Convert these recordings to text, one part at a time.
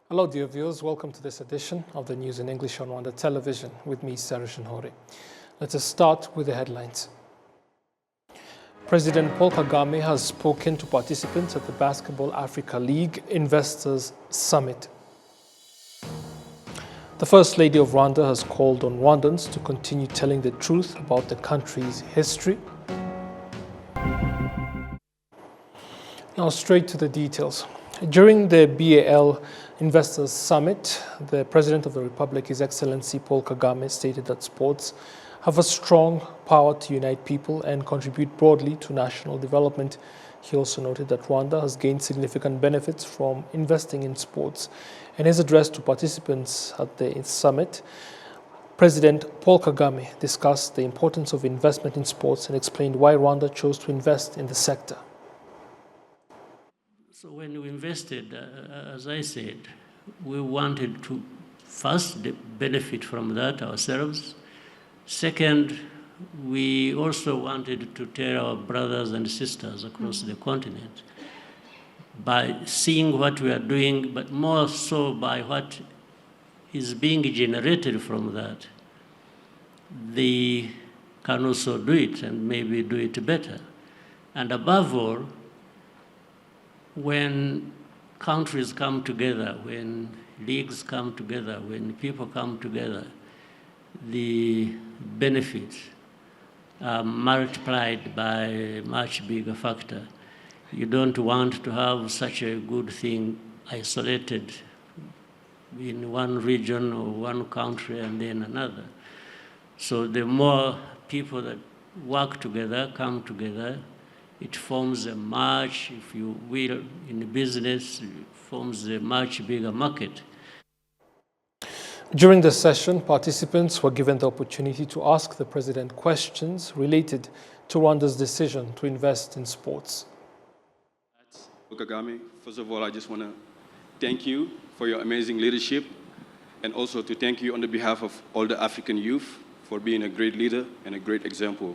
Hello dear viewers, welcome to this edition of the News in English on Rwanda Television with me, Sarah Shinhori. Let us start with the headlines. President Paul Kagame has spoken to participants at the Basketball Africa League Investors Summit. The First Lady of Rwanda has called on Rwandans to continue telling the truth about the country's history. Now straight to the details. During the BAL Investors Summit, the President of the Republic, His Excellency Paul Kagame, stated that sports have a strong power to unite people and contribute broadly to national development. He also noted that Rwanda has gained significant benefits from investing in sports. In his address to participants at the summit, President Paul Kagame discussed the importance of investment in sports and explained why Rwanda chose to invest in the sector. So when we invested, as I said, we wanted to first benefit from that ourselves. Second, we also wanted to tell our brothers and sisters across the continent by seeing what we are doing, but more so by what is being generated from that. They can also do it and maybe do it better. And above all, when countries come together, when leagues come together, when people come together, the benefits are multiplied by a much bigger factor. You don't want to have such a good thing isolated in one region or one country and then another. So the more people that work together, come together, it forms a much, if you will, in business, it forms a much bigger market. During the session, participants were given the opportunity to ask the President questions related to Rwanda's decision to invest in sports. Kagame, first of all, I just want to thank you for your amazing leadership and also to thank you on the behalf of all the African youth for being a great leader and a great example.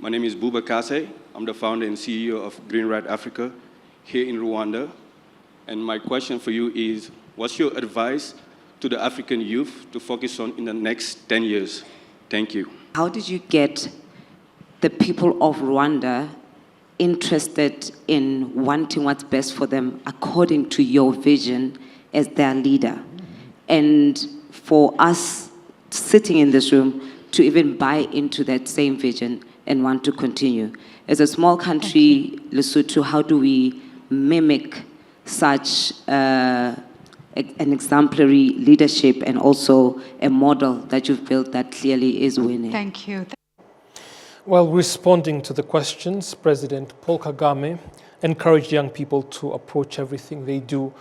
My name is Buba Kase. I'm the founder and CEO of Green Right Africa here in Rwanda. And my question for you is, what's your advice to the African youth to focus on in the next 10 years? Thank you. How did you get the people of Rwanda interested in wanting what's best for them according to your vision as their leader? And for us sitting in this room to even buy into that same vision and want to continue. As a small country, Lesotho, how do we mimic such an exemplary leadership and also a model that you've built that clearly is winning? Thank you. While responding to the questions, President Paul Kagame encouraged young people to approach everything they do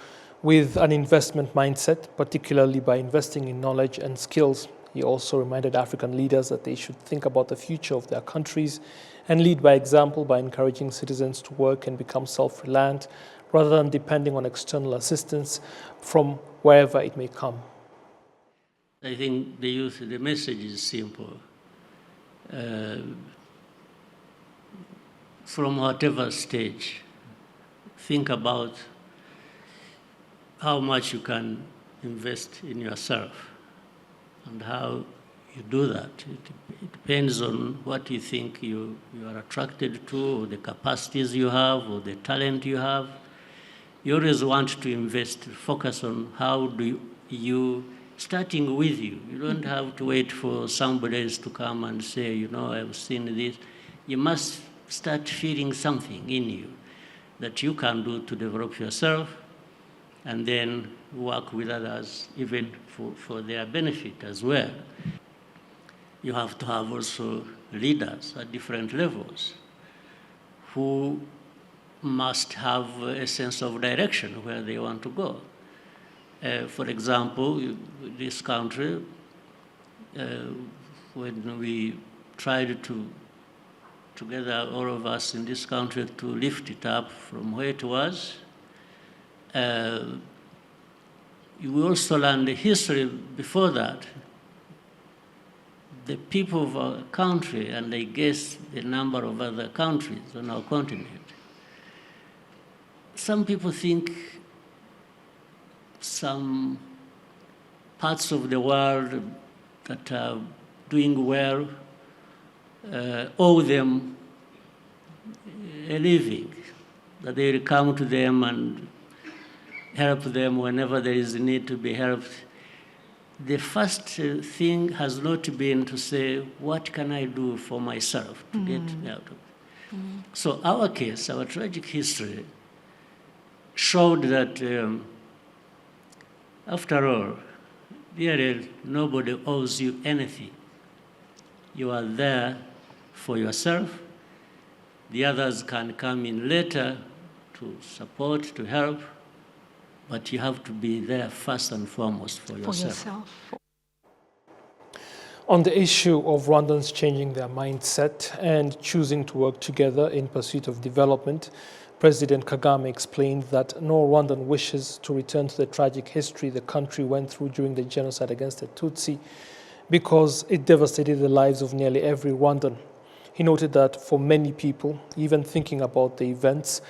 with an investment mindset, particularly by investing in knowledge and skills. He also reminded African leaders that they should think about the future of their countries and lead by example by encouraging citizens to work and become self-reliant rather than depending on external assistance from wherever it may come. I think the youth, the message is simple. From whatever stage, think about how much you can invest in yourself. And how you do that. It depends on what you think you are attracted to, or the capacities you have, or the talent you have. You always want to invest, focus on how do you, starting with you. You don't have to wait for somebody else to come and say, you know, I've seen this. You must start feeling something in you that you can do to develop yourself, and then work with others, even for their benefit as well. You have to have also leaders at different levels who must have a sense of direction where they want to go. For example, this country, when we tried to, together all of us in this country, to lift it up from where it was, we also learned the history before that. The people of our country, and I guess the number of other countries on our continent, some people think some parts of the world that are doing well owe them a living, that they will come to them and help them whenever there is a need to be helped. The first thing has not been to say, what can I do for myself to get out of it? So our case, our tragic history, showed that after all, really nobody owes you anything. You are there for yourself. The others can come in later to support, to help, but you have to be there first and foremost for yourself. On the issue of Rwandans changing their mindset and choosing to work together in pursuit of development, President Kagame explained that no Rwandan wishes to return to the tragic history the country went through during the genocide against the Tutsi because it devastated the lives of nearly every Rwandan. He noted that for many people, even thinking about the events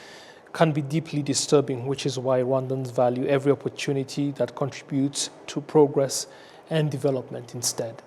can be deeply disturbing, which is why Rwandans value every opportunity that contributes to progress and development instead.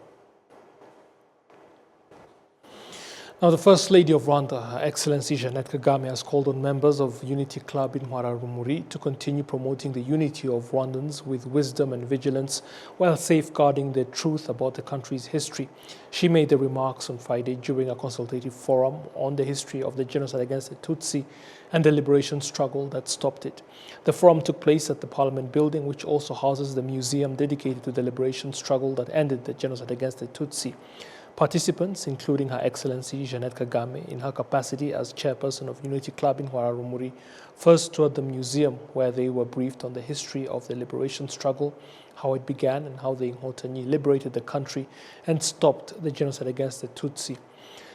Now, the First Lady of Rwanda, Her Excellency Jeannette Kagame, has called on members of Unity Club in Rwanda to continue promoting the unity of Rwandans with wisdom and vigilance while safeguarding the truth about the country's history. She made the remarks on Friday during a consultative forum on the history of the genocide against the Tutsi and the liberation struggle that stopped it. The forum took place at the Parliament building, which also houses the museum dedicated to the liberation struggle that ended the genocide against the Tutsi. Participants, including Her Excellency Jeannette Kagame in her capacity as chairperson of Unity Club in Rwanda, first toured the museum where they were briefed on the history of the liberation struggle, how it began and how the Inkotanyi liberated the country and stopped the genocide against the Tutsi.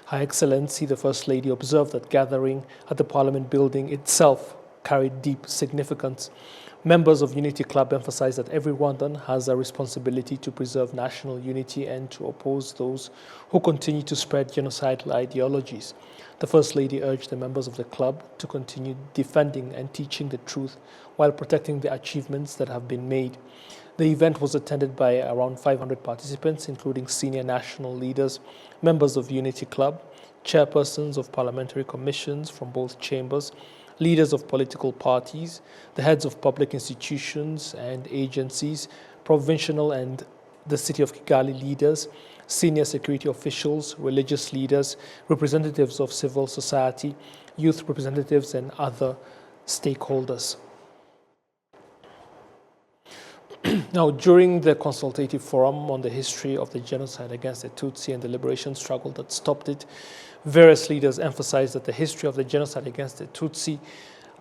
Her Excellency, the First Lady, observed that gathering at the Parliament building itself carried deep significance. Members of Unity Club emphasized that every Rwandan has a responsibility to preserve national unity and to oppose those who continue to spread genocidal ideologies. The First Lady urged the members of the club to continue defending and teaching the truth while protecting the achievements that have been made. The event was attended by around 500 participants, including senior national leaders, members of Unity Club, chairpersons of parliamentary commissions from both chambers, leaders of political parties, the heads of public institutions and agencies, provincial and the city of Kigali leaders, senior security officials, religious leaders, representatives of civil society, youth representatives, and other stakeholders. Now, during the consultative forum on the history of the genocide against the Tutsi and the liberation struggle that stopped it, various leaders emphasized that the history of the genocide against the Tutsi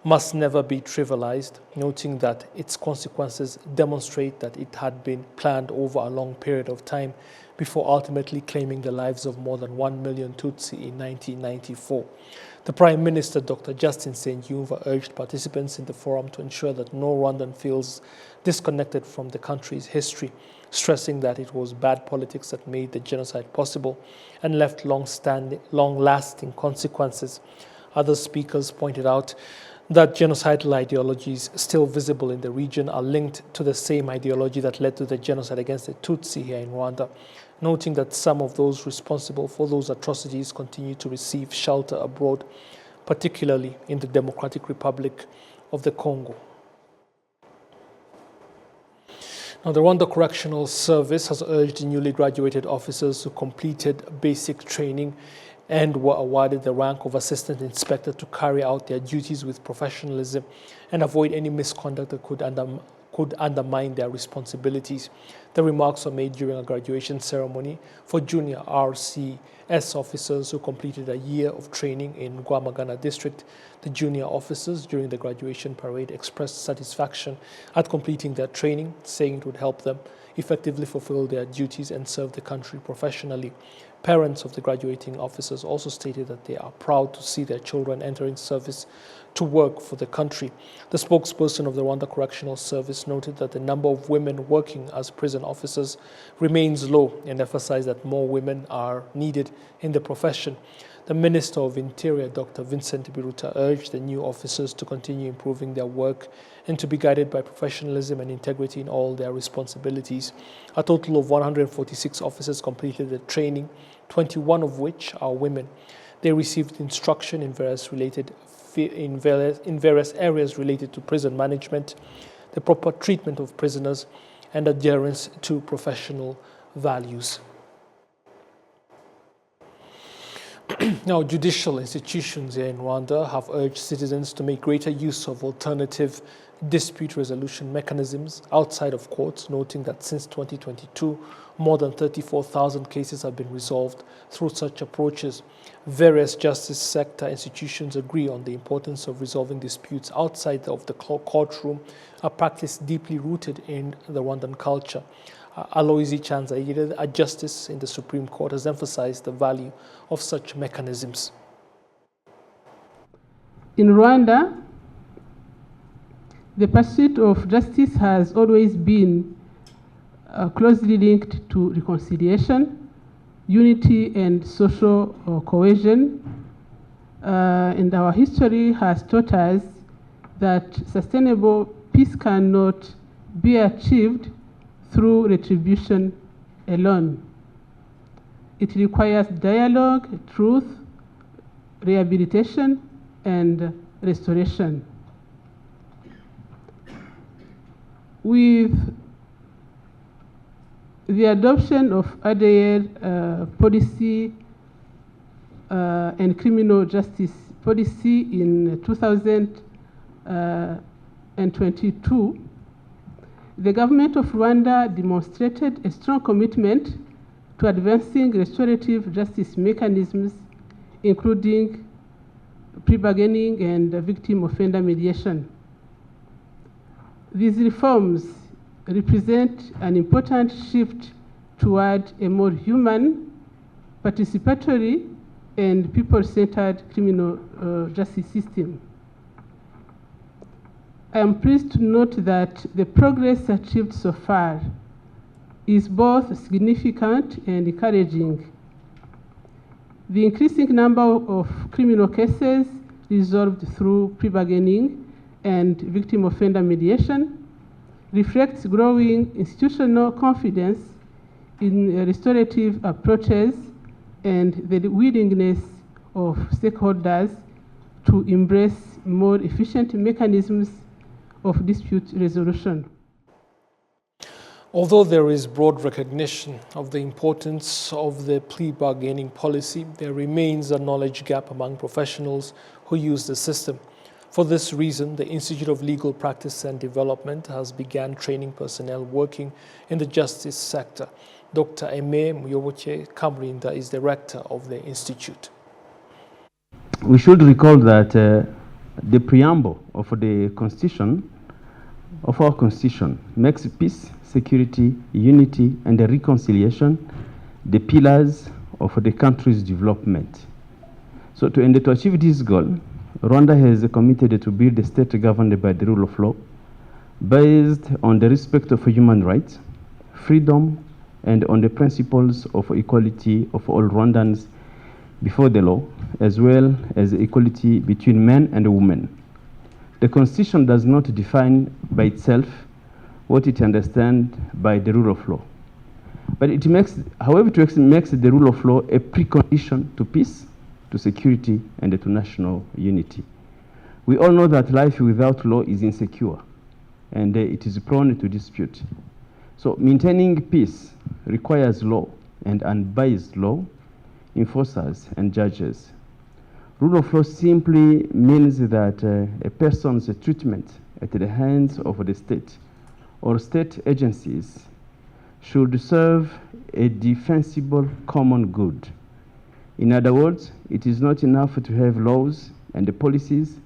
must never be trivialized, noting that its consequences demonstrate that it had been planned over a long period of time before ultimately claiming the lives of more than 1 million Tutsi in 1994. The Prime Minister, Dr. Justin Nsengiyumva, urged participants in the forum to ensure that no Rwandan feels disconnected from the country's history, stressing that it was bad politics that made the genocide possible and left long-lasting consequences. Other speakers pointed out that genocidal ideologies still visible in the region are linked to the same ideology that led to the genocide against the Tutsi here in Rwanda, noting that some of those responsible for those atrocities continue to receive shelter abroad, particularly in the Democratic Republic of the Congo. Now, the Rwanda Correctional Service has urged newly graduated officers who completed basic training and were awarded the rank of Assistant Inspector to carry out their duties with professionalism and avoid any misconduct that could undermine their responsibilities. The remarks were made during a graduation ceremony for junior RCS officers who completed a year of training in Rwamagana district. The junior officers during the graduation parade expressed satisfaction at completing their training, saying it would help them effectively fulfill their duties and serve the country professionally. Parents of the graduating officers also stated that they are proud to see their children entering service to work for the country. The spokesperson of the Rwanda Correctional Service noted that the number of women working as prison officers remains low and emphasized that more women are needed in the profession. The Minister of Interior, Dr. Vincent Biruta, urged the new officers to continue improving their work and to be guided by professionalism and integrity in all their responsibilities. A total of 146 officers completed the training, 21 of which are women. They received instruction in various areas related to prison management, the proper treatment of prisoners, and adherence to professional values. Now, judicial institutions here in Rwanda have urged citizens to make greater use of alternative dispute resolution mechanisms outside of courts, noting that since 2022, more than 34,000 cases have been resolved through such approaches. Various justice sector institutions agree on the importance of resolving disputes outside of the courtroom, a practice deeply rooted in the Rwandan culture. Aloisi Chanzayire, a justice in the Supreme Court, has emphasized the value of such mechanisms. In Rwanda, the pursuit of justice has always been closely linked to reconciliation, unity, and social cohesion. And our history has taught us that sustainable peace cannot be achieved through retribution alone. It requires dialogue, truth, rehabilitation, and restoration. With the adoption of ADR policy and criminal justice policy in 2022, the government of Rwanda demonstrated a strong commitment to advancing restorative justice mechanisms, including pre-bargaining and victim offender mediation. These reforms represent an important shift toward a more human, participatory, and people-centered criminal justice system. I am pleased to note that the progress achieved so far is both significant and encouraging. The increasing number of criminal cases resolved through pre-bargaining and victim offender mediation reflects growing institutional confidence in restorative approaches and the willingness of stakeholders to embrace more efficient mechanisms of dispute resolution. Although there is broad recognition of the importance of the plea bargaining policy, there remains a knowledge gap among professionals who use the system. For this reason, the Institute of Legal Practice and Development has begun training personnel working in the justice sector. Dr. Eme Muyoboke Kamrinda is director of the institute. We should recall that the preamble of the Constitution, of our Constitution, makes peace, security, unity, and reconciliation the pillars of the country's development. So to achieve this goal, Rwanda has committed to build a state governed by the rule of law, based on the respect of human rights, freedom, and on the principles of equality of all Rwandans before the law, as well as equality between men and women. The Constitution does not define by itself what it understands by the rule of law. But it makes, however, it makes the rule of law a precondition to peace, to security, and to national unity. We all know that life without law is insecure, and it is prone to dispute. So maintaining peace requires law and unbiased law, enforcers, and judges. Rule of law simply means that a person's treatment at the hands of the state or state agencies should serve a defensible common good. In other words, it is not enough to have laws and policies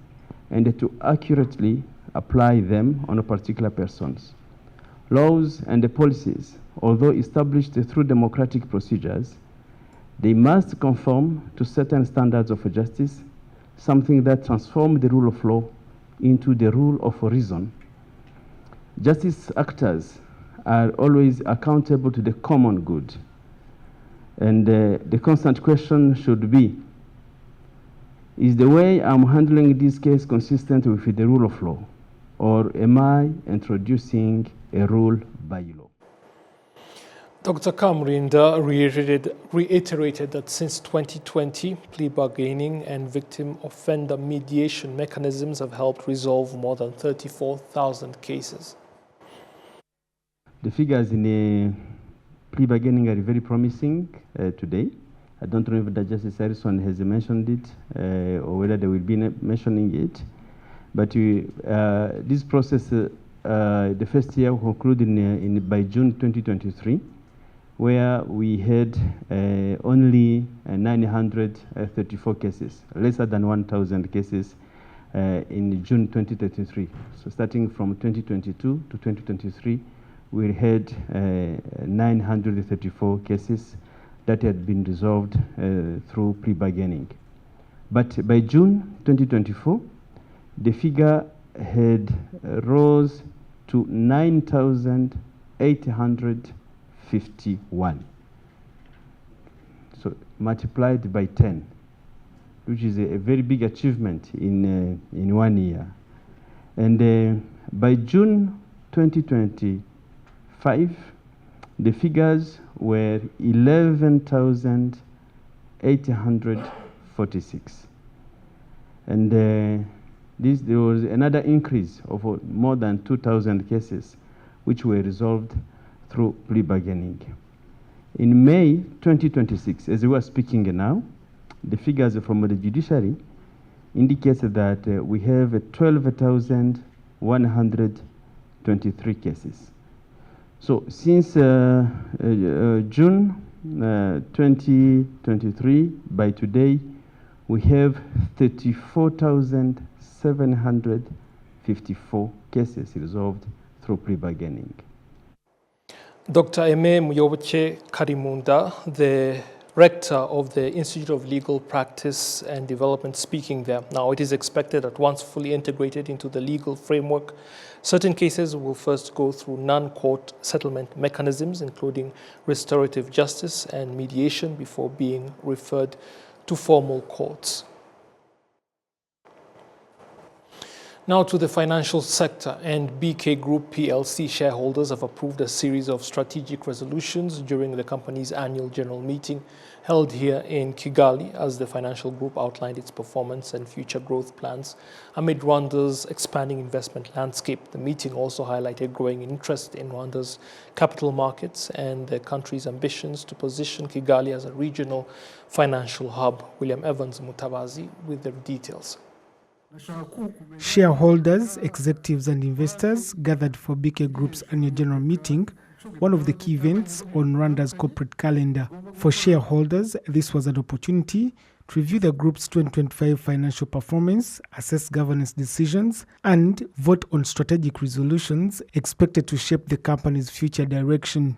and to accurately apply them on particular persons. Laws and policies, although established through democratic procedures, they must conform to certain standards of justice, something that transforms the rule of law into the rule of reason. Justice actors are always accountable to the common good. And the constant question should be, Is the way I'm handling this case consistent with the rule of law, or am I introducing a rule by law? Dr. Kamrinda reiterated that since 2020, plea bargaining and victim offender mediation mechanisms have helped resolve more than 34,000 cases. The figures in plea bargaining are very promising today. I don't know if Justice Harrison has mentioned it or whether they will be mentioning it. But this process, the first year concluded by June 2023, where we had only 934 cases, lesser than 1,000 cases in June 2023. So starting from 2022 to 2023, we had 934 cases that had been resolved through plea bargaining. But by June 2024, the figure had rose to 9,851. So multiplied by 10, which is a very big achievement in 1 year. And by June 2025, the figures were 11,846. And there was another increase of more than 2,000 cases, which were resolved through plea bargaining. In May 2026, as we are speaking now, the figures from the judiciary indicate that we have 12,123 cases. So since June 2023, by today, we have 34,754 cases resolved through plea bargaining. Dr. Eme Muyoboke Karimunda, the rector of the Institute of Legal Practice and Development, speaking there. Now, it is expected that once fully integrated into the legal framework, certain cases will first go through non-court settlement mechanisms, including restorative justice and mediation, before being referred to formal courts. Now to the financial sector, and BK Group PLC shareholders have approved a series of strategic resolutions during the company's annual general meeting held here in Kigali, as the financial group outlined its performance and future growth plans amid Rwanda's expanding investment landscape. The meeting also highlighted growing interest in Rwanda's capital markets and the country's ambitions to position Kigali as a regional financial hub. William Evans Mutabazi with the details. Shareholders, executives and investors gathered for BK Group's annual general meeting, one of the key events on Rwanda's corporate calendar. For shareholders, this was an opportunity to review the group's 2025 financial performance, assess governance decisions, and vote on strategic resolutions expected to shape the company's future direction.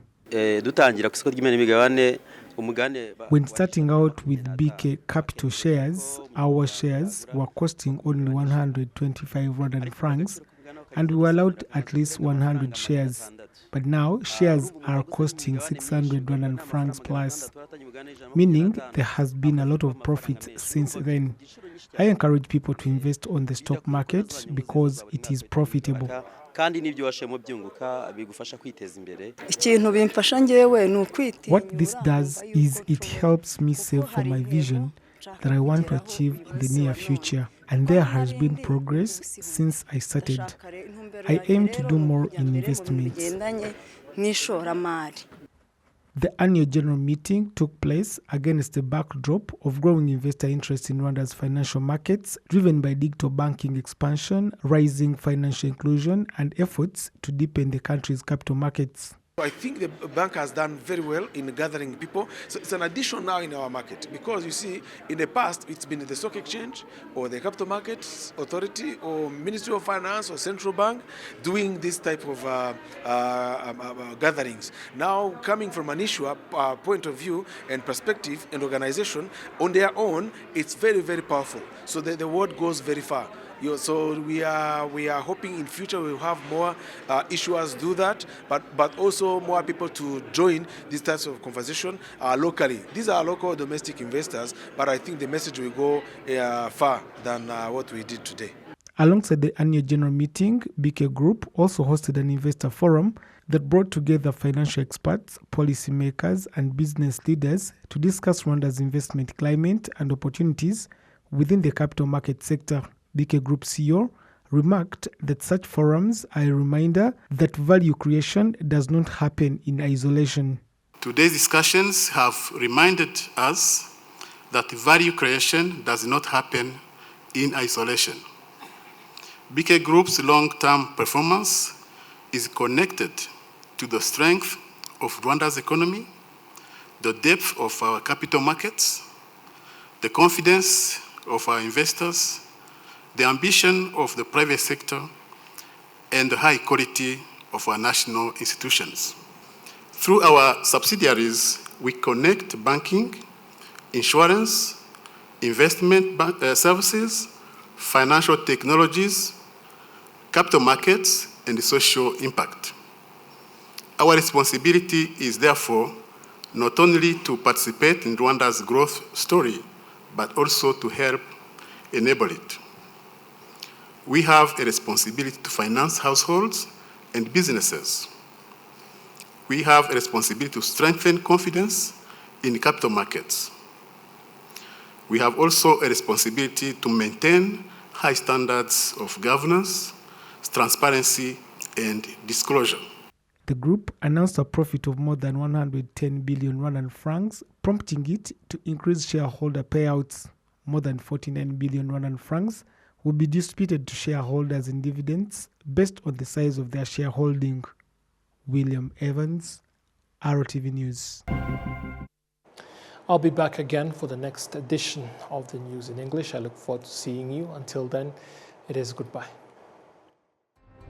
When starting out with BK Capital shares, our shares were costing only 125 Rwandan francs, and we were allowed at least 100 shares. But now, shares are costing 600 Rwandan francs plus, meaning there has been a lot of profit since then. I encourage people to invest on the stock market because it is profitable. What this does is it helps me save for my vision that I want to achieve in the near future. And there has been progress since I started. I aim to do more in investments. The annual general meeting took place against the backdrop of growing investor interest in Rwanda's financial markets, driven by digital banking expansion, rising financial inclusion, and efforts to deepen the country's capital markets. I think the bank has done very well in gathering people. So it's an addition now in our market, because you see, in the past, it's been the stock exchange or the capital markets authority or Ministry of Finance or central bank doing this type of gatherings. Now, coming from an issuer point of view and perspective and organization on their own, it's very, very powerful. So the word goes very far. So we are hoping in future we'll have more issuers do that, but also more people to join these types of conversation locally. These are local domestic investors, but I think the message will go far than what we did today. Alongside the annual general meeting, BK Group also hosted an investor forum that brought together financial experts, policymakers, and business leaders to discuss Rwanda's investment climate and opportunities within the capital market sector. BK Group CEO remarked that such forums are a reminder that value creation does not happen in isolation. Today's discussions have reminded us that value creation does not happen in isolation. BK Group's long-term performance is connected to the strength of Rwanda's economy, the depth of our capital markets, the confidence of our investors, the ambition of the private sector, and the high quality of our national institutions. Through our subsidiaries, we connect banking, insurance, investment services, financial technologies, capital markets, and social impact. Our responsibility is therefore not only to participate in Rwanda's growth story, but also to help enable it. We have a responsibility to finance households and businesses. We have a responsibility to strengthen confidence in capital markets. We have also a responsibility to maintain high standards of governance, transparency, and disclosure. The group announced a profit of more than 110 billion Rwandan francs, prompting it to increase shareholder payouts. More than 49 billion Rwandan francs will be distributed to shareholders in dividends based on the size of their shareholding. William Evans, RwandaTV News. I'll be back again for the next edition of the news in English. I look forward to seeing you. Until then, it is goodbye.